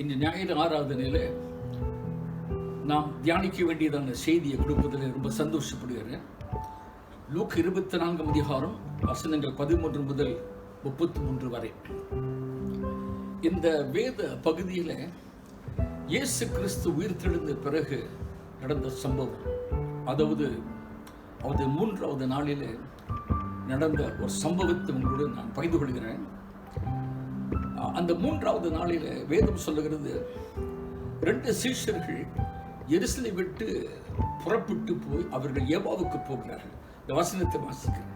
இந்த ஞாயிறு ஆராதனையில் நாம் தியானிக்க வேண்டியதான செய்தியை கொடுப்பதில் ரொம்ப சந்தோஷப்படுகிறேன். லூக் 24 அதிகாரம் வசனங்கள் 13 முதல் 33 வரை. இந்த வேத பகுதியில் இயேசு கிறிஸ்து உயிர்த்தெழுந்த பிறகு நடந்த சம்பவம், அதாவது 3வது நாளில் நடந்த ஒரு சம்பவத்தை உங்களோடு நான் பகிர்ந்து கொள்கிறேன். அந்த 3வது நாளில் வேதம் சொல்லுகிறது, 2 சீஷர்கள் எருசலேமை விட்டு புறப்பட்டு போய் அவர்கள் ஏவாவுக்கு போகிறார்கள். இந்த வசனத்தை வாசிக்கிறேன்.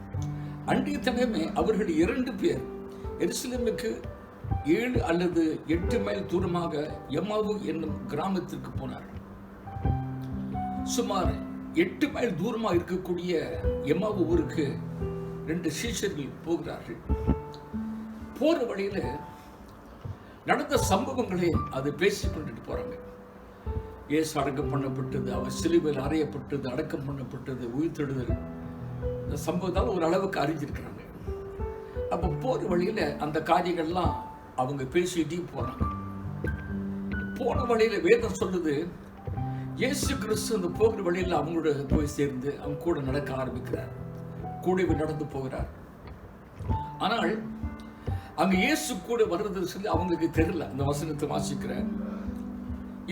அன்றைய தினமே அவர்கள் 2 பேர் எருசலேமுக்கு 7 அல்லது 8 மைல் தூரமாக எம்மாவு என்னும் கிராமத்திற்கு போனார்கள். சுமார் 8 மைல் தூரமாக இருக்கக்கூடிய எம்மாவு ஊருக்கு 2 சீஷர்கள் போகிறார்கள். போற வழியில நடந்த சம்பவங்களை அது பேசிக் கொண்டுட்டு போறாங்க. இயேசு அடக்கம் பண்ணப்பட்டது, அவர் சிலுவையில் அறையப்பட்டது, அடக்கம் பண்ணப்பட்டது, உயிர்த்தெழுதல், இந்த சம்பவத்தால் ஒரு அளவுக்கு அறிஞ்சிருக்கிறாங்க. அப்போ போற வழியில அந்த காரியங்கள்லாம் அவங்க பேசிட்டே போறாங்க. போன வழியில வேதம் சொல்லுது, இயேசு கிறிஸ்து அந்த போகிற வழியில் அவங்களோட போய் சேர்ந்து அவங்க கூட நடக்க ஆரம்பிக்கிறார், கூடவே நடந்து போகிறார். ஆனால் அங்க இயேசு கூட வர்றது சொல்லி அவங்களுக்கு தெரியல. அந்த வசனத்தை வாசிக்கிறேன்.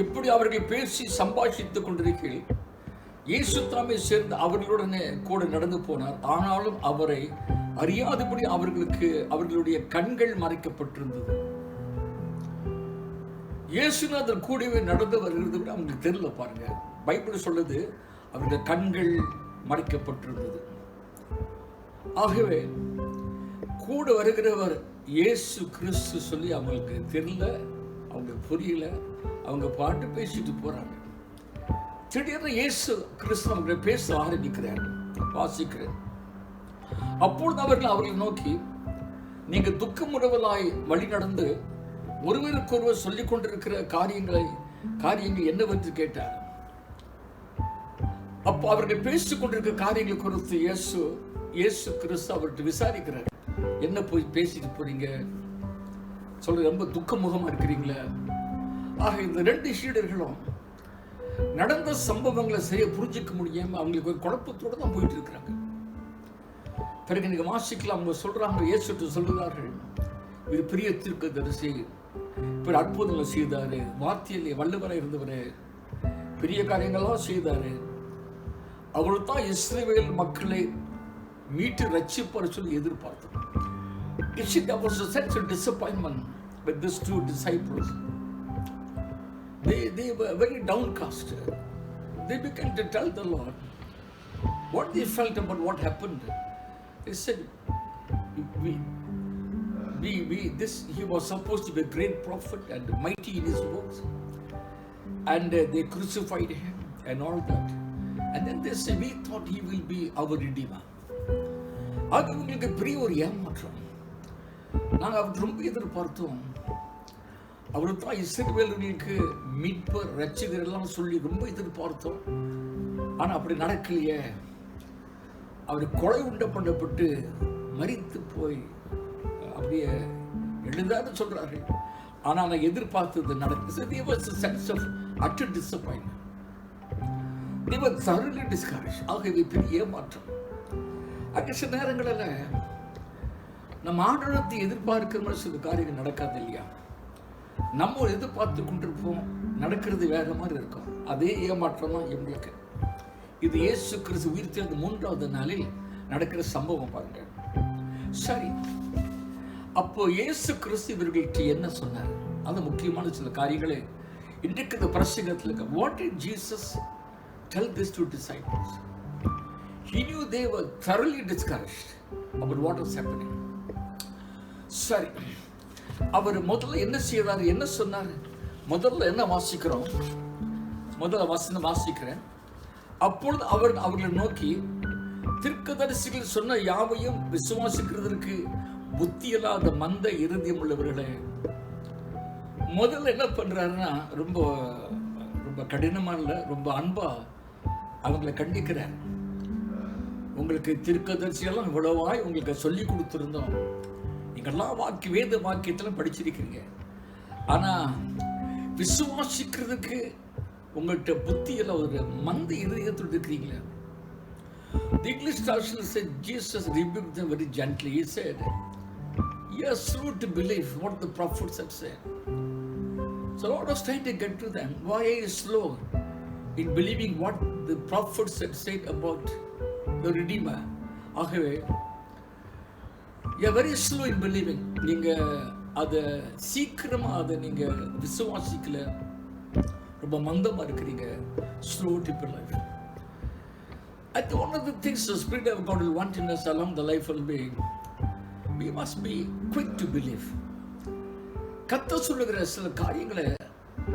எப்படி அவர்கள் பேசி சம்பாஷித்துக் கொண்டிருக்கையில் இயேசு தாமே சேர்ந்து அவர்களுடனே கூட நடந்து போனார். ஆனாலும் அவரை அறியாதபடி அவர்களுடைய கண்கள் மறைக்கப்பட்டிருந்தது. இயேசுநாதர் கூடவே நடந்து வருகிறது கூட அவங்களுக்கு தெரியல. பாருங்க, பைபிள் சொல்லுது அவருடைய கண்கள் மறைக்கப்பட்டிருந்தது. ஆகவே கூட வருகிறவர் இயேசு கிறிஸ்து சொல்லி அவங்களுக்கு தெரியல, அவங்க புரியல, அவங்க பாட்டு பேசிட்டு போறாங்க. திடீர்னு இயேசு கிறிஸ்து அவங்க பேச ஆரம்பிக்கிறார். வாசிக்கிறேன். அப்பொழுது அவர்களை நோக்கி, நீங்க துக்கமுறவலாய் வழி நடந்து ஒருவருக்கொருவர் சொல்லிக் கொண்டிருக்கிற காரியங்கள் என்னவென்று கேட்டார். அப்போ அவர்கள் பேசிக் கொண்டிருக்கிற காரியங்கள் குறித்து இயேசு கிறிஸ்து அவர்கிட்ட விசாரிக்கிறார். என்ன போய் பேசிட்டு போறீங்க, சொல்ற ரொம்ப துக்கமுகமா இருக்கிறீங்களா? ஆக இந்த 2 சீடர்களும் நடந்த சம்பவங்களை சரியா புரிஞ்சிக்க முடியாம அவங்களுக்கு ஒரு குழப்பத்தோடு தான் போயிட்டு இருக்கிறாங்க. பிறகு நீங்க வாசிக்கலாம், அவங்க சொல்றாங்க, இயேசுட்டு சொல்லுகிறார்கள், இவர் பெரிய தீர்க்கதரிசி, இவர் அற்புதங்களை செய்தாரு, வார்த்தையிலே வல்லவராக இருந்தவரு, பெரிய காரியங்கள்லாம் செய்தாரு, அவரு தான் இஸ்ரவேல் மக்களை மீட்டு ரட்சிப்பார் சொல்லி எதிர்பார்த்தோம். There was a sense of disappointment with these 2 disciples. They were very downcast. They began to tell the Lord what they felt about what happened. They said, he was supposed to be a great prophet and mighty in his works, and they crucified him and all that. And then they said, we thought he will be our redeemer. அவங்களுக்கு பெரிய ஒரு ஏமாற்றம். நாங்கள் அவர் ரொம்ப எதிர்பார்த்தோம், அவரு தான் இஸ்ரவேலர்களுக்கு மீட்பர் ரட்சகர் எல்லாம் சொல்லி ரொம்ப எதிர்பார்த்தோம். ஆனா அப்படி நடக்கலையே. அவர் கொலை பண்ணப்பட்டு மரித்து போய் அப்படியே எழுந்தான்னு சொல்றாரு. ஆனா நான் எதிர்பார்த்தது நடக்குது. There was a sense of utter disappointment. They were thoroughly discouraged. ஆகவே பெரிய ஏமாற்றம். சில நேரங்களில் நம்ம ஆண்டவரை எதிர்பார்க்கிற மாதிரி சில காரியங்கள் நடக்காது இல்லையா? நம்ம எதிர்பார்த்து கொண்டிருப்போம், நடக்கிறது வேற மாதிரி இருக்கும். அதே ஏமாற்றம் தான் எங்களுக்கு. இது இயேசு கிறிஸ்து உயிர்த்தெழுந்த 3வது நாளில் நடக்கிற சம்பவம் பாருங்க. சரி, அப்போ இயேசு கிறிஸ்து இவர்கள்ட்ட என்ன சொன்னார்? அது முக்கியமான சில காரியங்களை இன்றைக்கு இந்த பிரசங்கத்தில் இருக்க. What did Jesus tell these 2 disciples? He knew they were thoroughly discouraged about what was happening. சரி, அவர் முதல்ல என்ன செய்தார், என்ன சொன்னார்? முதல்ல என்ன வாசிக்கிறோம்? முதல்ல வசனம் வாசிக்கிறேன். அப்பொழுது அவர்களை நோக்கி, தீர்க்கதரிசிகள் சொன்ன யாவையும் விசுவாசிக்கிறதற்கு புத்தியில்லாத மந்த இருதயம் உள்ளவர்களே. முதல்ல என்ன பண்றாருன்னா, ரொம்ப ரொம்ப கடினமா இல்லை, ரொம்ப அன்பா அவங்களை கண்டிக்கிறார். உங்களுக்கு தீர்க்கதரிசியெல்லாம் இவ்வளவாய் உங்களுக்கு சொல்லி கொடுத்துருந்தோம், நீங்கள்லாம் வேத வாக்கியத்தில் படிச்சிருக்கீங்க. ஆனால் விசுவாசிக்கிறதுக்கு உங்கள்கிட்ட புத்தியில் ஒரு மந்த இருதயத்தோடு இருக்கிறீங்களா? The English translation said Jesus rebuked them very gently. He said, "You are slow to believe what the prophets had said." So Lord was trying to get to them. Why are you slow in believing what the prophets had said about the Redeemer? ஆகவே you are very slow in believing. நீங்க அதை சீக்கிரமா அதை நீங்க விசுவாசிக்கல, ரொம்ப மந்தமா இருக்கிறீங்க. Slow to believe. I think one of the things the Spirit of God will want in us along the life will be, we must be quick to believe. கர்த்தர் சொல்லுகிற சில காரியங்களை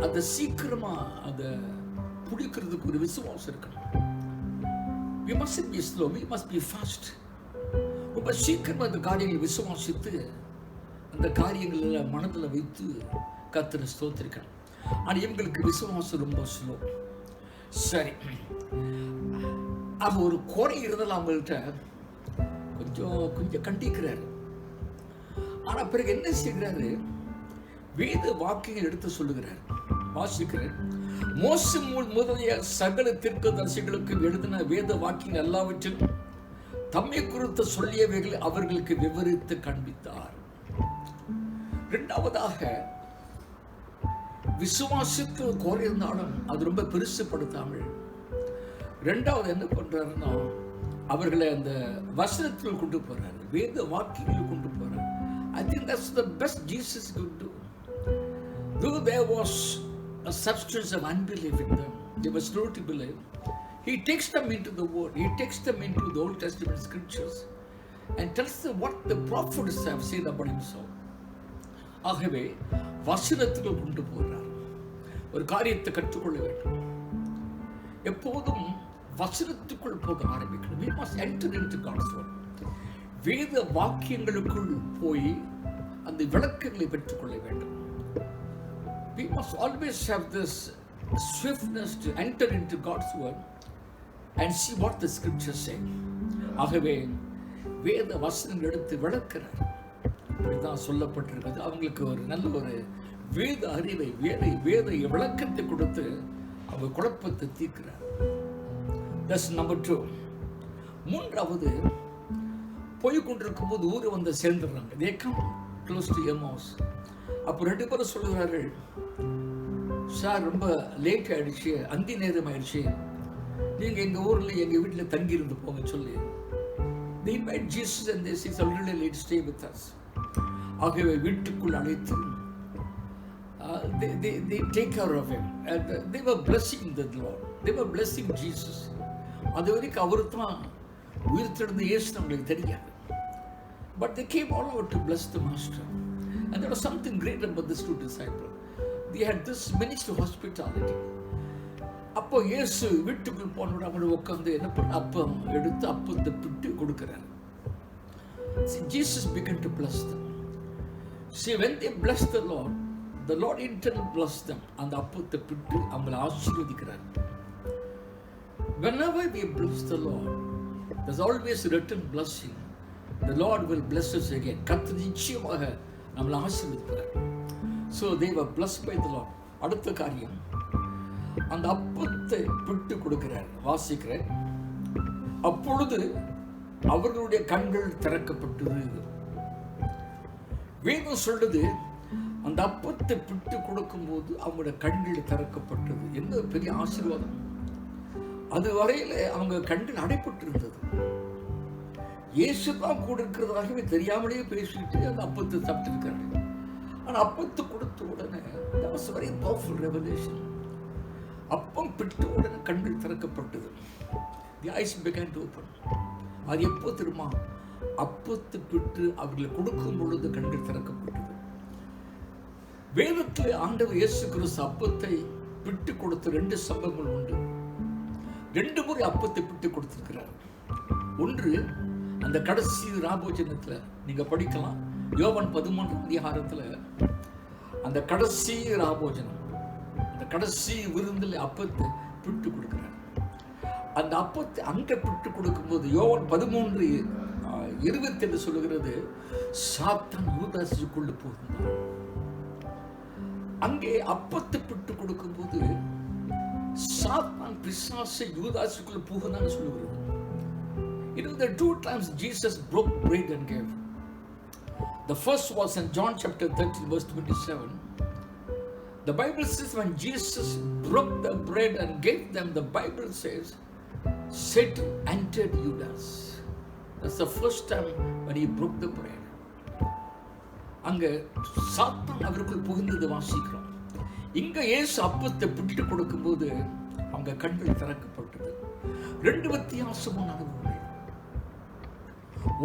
அதை சீக்கிரமா அதை பிடிக்கிறதுக்கு ஒரு விசுவாசம் இருக்கணும். We mustn't be slow, we must be fast. ரொம்ப சீக்கிரமா அந்த காரியங்களை விசுவாசித்து அந்த காரியங்களை மனதில் வைத்து கர்த்தரை ஸ்தோத்திரிக்கணும். ஆனால் இவங்களுக்கு விசுவாசம் ரொம்ப ஸ்லோ. சரி, அவ ஒரு குறை இருந்தாலும் அவங்கள்ட்ட கொஞ்சம் கண்டிக்கிறாரு. ஆனா பிறகு என்ன செய்கிறாரு? வேத வாக்கியங்கள் எடுத்து சொல்லுகிறார். வாசிக்கிறேன். மோசே முதலிய சகல தீர்க்கதரிசிகளுக்கு எழுதின வேத வாக்கியங்கள் எல்லாவற்றிலும் தம்மை குறித்து சொல்லியவைகளை அவர்களுக்கு விவரித்து காண்பித்தார். இரண்டாவதாக, விசுவாசித்து குறை இருந்தாலும் அது ரொம்ப பெருசுப்படுத்தாமல், ரெண்டாவது என்ன பண்றாருன்னா அவர்களை அந்த வசனத்தில் கொண்டு போறாரு, வேத வாக்கியங்கள் கொண்டு போறாரு. I think that's the best Jesus could do. Though there was a substance of unbelief in them, they were slow to believe, he takes them into the word, he takes them into the Old Testament scriptures and tells them what the prophets have said about himself. ஆகவே வசனத்துக்கு கொண்டு போறார். ஒரு காரியத்தை கற்றுக்கொள்ள வேண்டும். எப்போதும் வசனத்துக்குள் போக ஆரம்பிக்கணும். We must enter into God's word. வேத வாக்கியங்களுக்குள் போய் அந்த விளக்கங்களை பெற்றுக்கொள்ள வேண்டும். We must always have this swiftness to enter into God's word and see what the scriptures say. ஆகவே வேத வசனங்கள் எடுத்து விளக்கிறார். இப்படிதான் சொல்லப்பட்டிருக்கிறது. அவங்களுக்கு ஒரு நல்ல ஒரு வேத அறிவை, வேத விளக்கத்தை கொடுத்து அவங்க குழப்பத்தை தீர்க்கிறார். That's number 2. மூன்றாவது, போய் கொண்டிருக்கும் போது ஊரை வந்து சேர்ந்துடுறாங்க. They come close to Emmaus. அப்போ ரெண்டு பேரும் சொல்லுகிறார்கள், சார் ரொம்ப லேட் ஆயிடுச்சு, அந்தி நேரம் ஆயிடுச்சு, நீங்க எங்க ஊர்ல எங்க வீட்டில் தங்கி இருந்து போங்க சொல்லி they invite Jesus and they say, "Already late, stay with us." ஆகவே வீட்டுக்குள் அழைத்து they take care of him and they were blessing the Lord, they were blessing Jesus. அது வரைக்கும் அவரு தான் உயிர் தெழுந்த இயேசு நம்மளுக்கு தெரியாது. But they came all over to bless the master. And there was something great about this two disciples. They had this ministry of hospitality. அப்போ இயேசு வீட்டுக்குள் போனோட அவங்க உட்காந்து என்ன பண்ண, அப்பம் எடுத்து அப்பத்தை பிட்டு கொடுக்கிறார். Jesus began to bless them. See, when they blessed the Lord in turn blessed them. அந்த அப்பத்தை பிட்டு அவங்களை ஆசீர்வதிக்கிறார். Whenever we bless the Lord, there's always a return blessing. The Lord will bless us again. கர்த்தர் நிச்சயமாக நம்மளை ஆசீர்வதிப்பார். So they were blessed by the Lord. அடுத்த காரியம், அந்த அப்பத்தை பிட்டு கொடுக்கிறார். வாசிக்கிறேன். அப்பொழுது அவர்களுடைய கண்கள் திறக்கப்பட்டது. வேதம் சொல்லுது, அந்த அப்பத்தை பிட்டு கொடுக்கும் போது அவங்களுடைய கண்கள் திறக்கப்பட்டது. என்ன பெரிய ஆசீர்வாதம்! அது வரையில அவங்க கண்கள் அடைப்பட்டு இருந்தது. இயேசு தான் கூட இருக்கிறதாகவே தெரியாமலேயே பேசிட்டு அந்த அப்பத்தை சாப்பிட்டு இருக்காரு. ஆனா அப்பத்தை கொடுத்த உடனே that was a very powerful revelation. அப்பம் பிட்ட உடனே கண்கள் திறக்கப்பட்டது. The eyes began to open. அது எப்போ தெரியுமா? அப்பத்தை பிட்டு அவர்களை கொடுக்கும் பொழுது கண்கள் திறக்கப்பட்டது. வேதத்தில் ஆண்டவர் இயேசு கிறிஸ்து அப்பத்தை பிட்டு கொடுத்த 2 சம்பவங்கள் உண்டு. 2 முறை அப்பத்தை பிட்டு கொடுத்திருக்கிறார். ஒன்று அந்த கடைசி ராபோஜனத்துல நீங்க படிக்கலாம். யோவான் 13ஆம் அதிகாரத்துல அந்த கடைசி ராபோஜனம், அந்த கடைசி விருந்தில் அப்பத்தை பிட்டு கொடுக்கிறார். அந்த அப்பத்தை அங்க பிட்டு கொடுக்கும்போது யோவான் 13:27 சொல்லுகிறது, சாத்தான் யூதாசுக்குள்ள போகிறான். அங்கே அப்பத்தை பிட்டு கொடுக்கும் போது சாத்தான் பிசாசு யூதாசுக்குள்ள புகுந்தான்னு சொல்லுகிறது. There are two times Jesus broke bread and gave. The first was in John chapter 13 verse 27. The Bible says when Jesus broke the bread and gave them, the Bible says Satan entered Judas. That's the first time when he broke the bread. அங்க சாத்தான் அவருக்குள் புகுந்தது வாசிக்கிறோம். இங்க இயேசு அப்பத்தை பிட்டு கொடுக்கும்போது அவங்க கண்கள் திறக்கப்பட்டது. ரெண்டு வித்தியாசமான அனுபவங்கள்.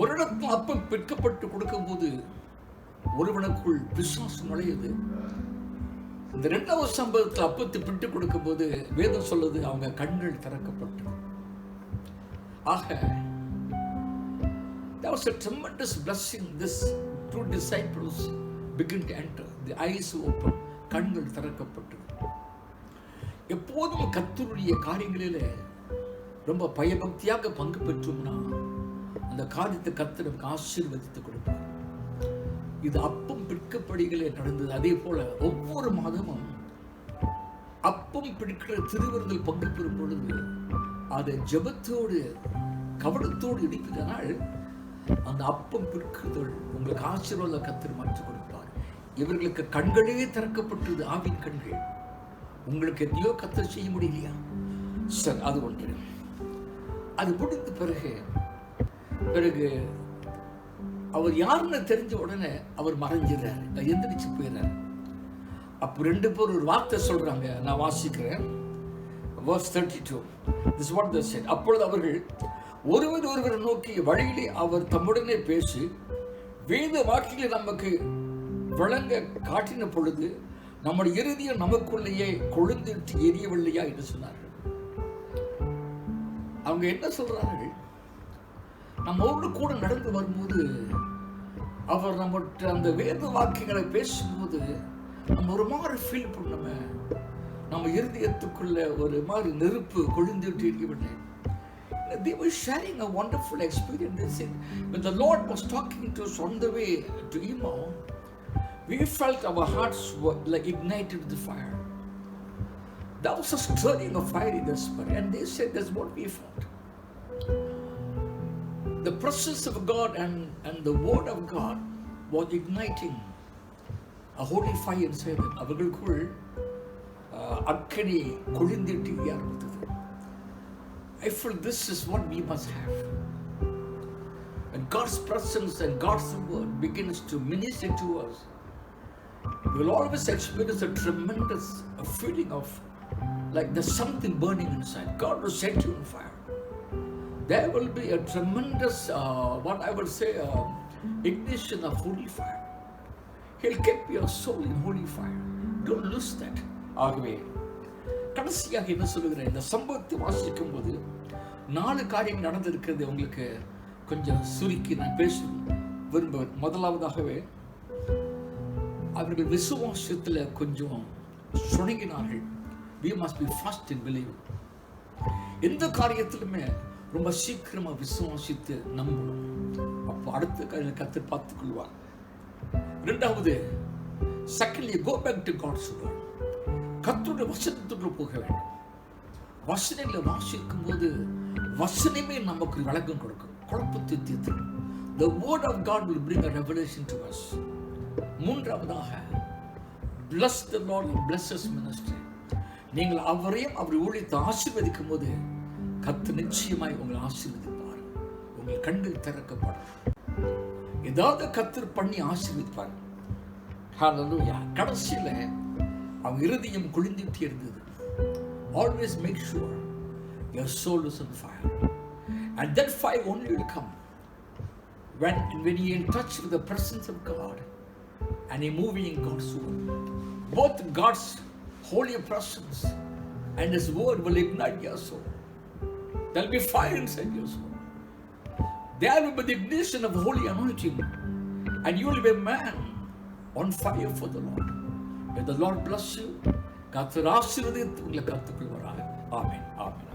ஒரு இடத்துல அப்பம் பிற்கப்பட்டு கொடுக்கும் போது ஒருவனுக்குள் விசுவாசம் நுழையுது. இந்த இரண்டாவது சம்பவத்தில் அப்பத்தை பிட்டு கொடுக்கும் போது வேதம் சொல்லுது அவங்க கண்கள் திறக்கப்பட்டது. ஆக there was a tremendous blessing. This two disciples begin to enter. The eyes open. கண்கள் திறக்கப்பட்டது. எப்போதும் கர்த்தருடைய காரியங்களில ரொம்ப பயபக்தியாக பங்கு பெற்றோம்னா அந்த காரியத்தை கர்த்தர் நமக்கு ஆசீர்வதித்து கொடுப்பார். இது அப்பம் பிற்கப்படிகளே நடந்தது. அதே போல ஒவ்வொரு மாதமும் அப்பம் பிடிக்கிற திருவிருந்தில் பங்கு பெறும் பொழுது அதை ஜெபத்தோடு கவனத்தோடு இருக்கிறனால் அந்த அப்பம் பிற்கிறது உங்களுக்கு ஆசீர்வாதம் கர்த்தர் மாற்றிக் கொடுப்பார். இவர்களுக்கு கண்களே திறக்கப்பட்டது, ஆவின் கண்கள். உங்களுக்கு எதையோ கர்த்தர் செய்ய முடியலையா? சரி, அது ஒன்று. அது முடிந்த பிறகு அவர் யாருன்னு தெரிஞ்ச உடனே அவர் மறைஞ்சிடறாரு, எந்திரிச்சு போயிடுறாரு. அப்ப ரெண்டு பேர் ஒரு வார்த்தை சொல்றாங்க, நான் வாசிக்கிறேன். verse 32. This is what they said. அப்பொழுது அவர்கள் ஒருவர் நோக்கி வழியிலே அவர் தம்முடனே பேசி வேத வாக்கிலே நமக்கு விளங்க காட்டின பொழுது நம்முடைய இறுதியம் நமக்குள்ளேயே கொழுந்திட்டு எரியவில்லையா என்று சொன்னார்கள். அவங்க என்ன சொல்றார்கள்? நம்மோடு கூட நடந்து வரும்போது அவர் நம்மகிட்ட அந்த வேத வாக்கியங்களை பேசும்போது நம்ம ஒரு மாதிரி ஃபீல் பண்ணோமே, நம்ம இருதயத்துக்குள்ள ஒரு மாதிரி நெருப்பு கொழுந்துட்டு எரியவில்லை. They were sharing a wonderful experience. They said, when the Lord was talking to us on the way to Emmaus, we felt our hearts were like ignited with the fire. That was a stirring of fire in the spirit. And they said that's what we felt. The presence of God and the word of God was igniting a holy fire inside them. அவர்களுக்குள் அக்கினி கொழுந்திட்டு ஆரம்பித்தது. I feel this is what we must have. When God's presence and God's word begins to minister to us, we will always experience a tremendous feeling of like there's something burning inside. God will set you on fire. There will be a tremendous, what I would say, ignition of holy fire. He'll keep your soul in holy fire. Don't lose that. ஆகவே கடைசியாக என்ன சொல்லுகிறேன், இந்த சம்பவத்தை வாசிக்கும் போது 4 காரியம் நடந்திருக்கிறது. உங்களுக்கு கொஞ்சம் சுருக்கி நான் பேச விரும்புவேன். முதலாவதாகவே அவர்கள் விசுவாசத்தில் கொஞ்சம் சுணங்கினார்கள். We must be fast in believing. எந்த காரியத்திலுமே ரொம்ப சீக்கிரமா விசுவாசித்து நம்பணும். அப்போ அடுத்த காரியத்தை கர்த்தர் பார்த்துக் கொள்வார். இரண்டாவது, secondly, go back to God's word. கர்த்தருடைய வசனத்துக்குள்ள போக வேண்டும். வசனங்களை வாசிக்கும் போது வசனமே நமக்கு விளக்கம் கொடுக்கும், குழப்பத்தை தீர்க்கும். The word of God will bring a revelation to us. மூன்றாவதாக, bless the Lord and bless His ministry. நீங்கள் அவரையும் அவர் ஊழியத்தை ஆசீர்வதிக்கும் போது கர்த்தர் நிச்சயமாய் உங்களை ஆசீர்வதிப்பார். உங்கள் கண்கள் திறக்கப்படும். ஏதாவது கர்த்தர் பண்ணி ஆசீர்வதிப்பார். ஹல்லேலூயா. கடைசியில அவங்க இருதயம் குளிர்ந்துட்டே இருந்தது. Always make sure your soul is on fire. And that fire only will come when you're in touch with the presence of God and you're moving in God's word. Both God's holy presence and His word will ignite your soul. There'll be fire inside your soul. There will be the ignition of holy anointing, and you will be a man on fire for the Lord. May the Lord bless you. கர்த்தர் ஆசீர்வதித்து உங்களை காத்துக்கொள்வாராக. ஆமென். ஆமென்.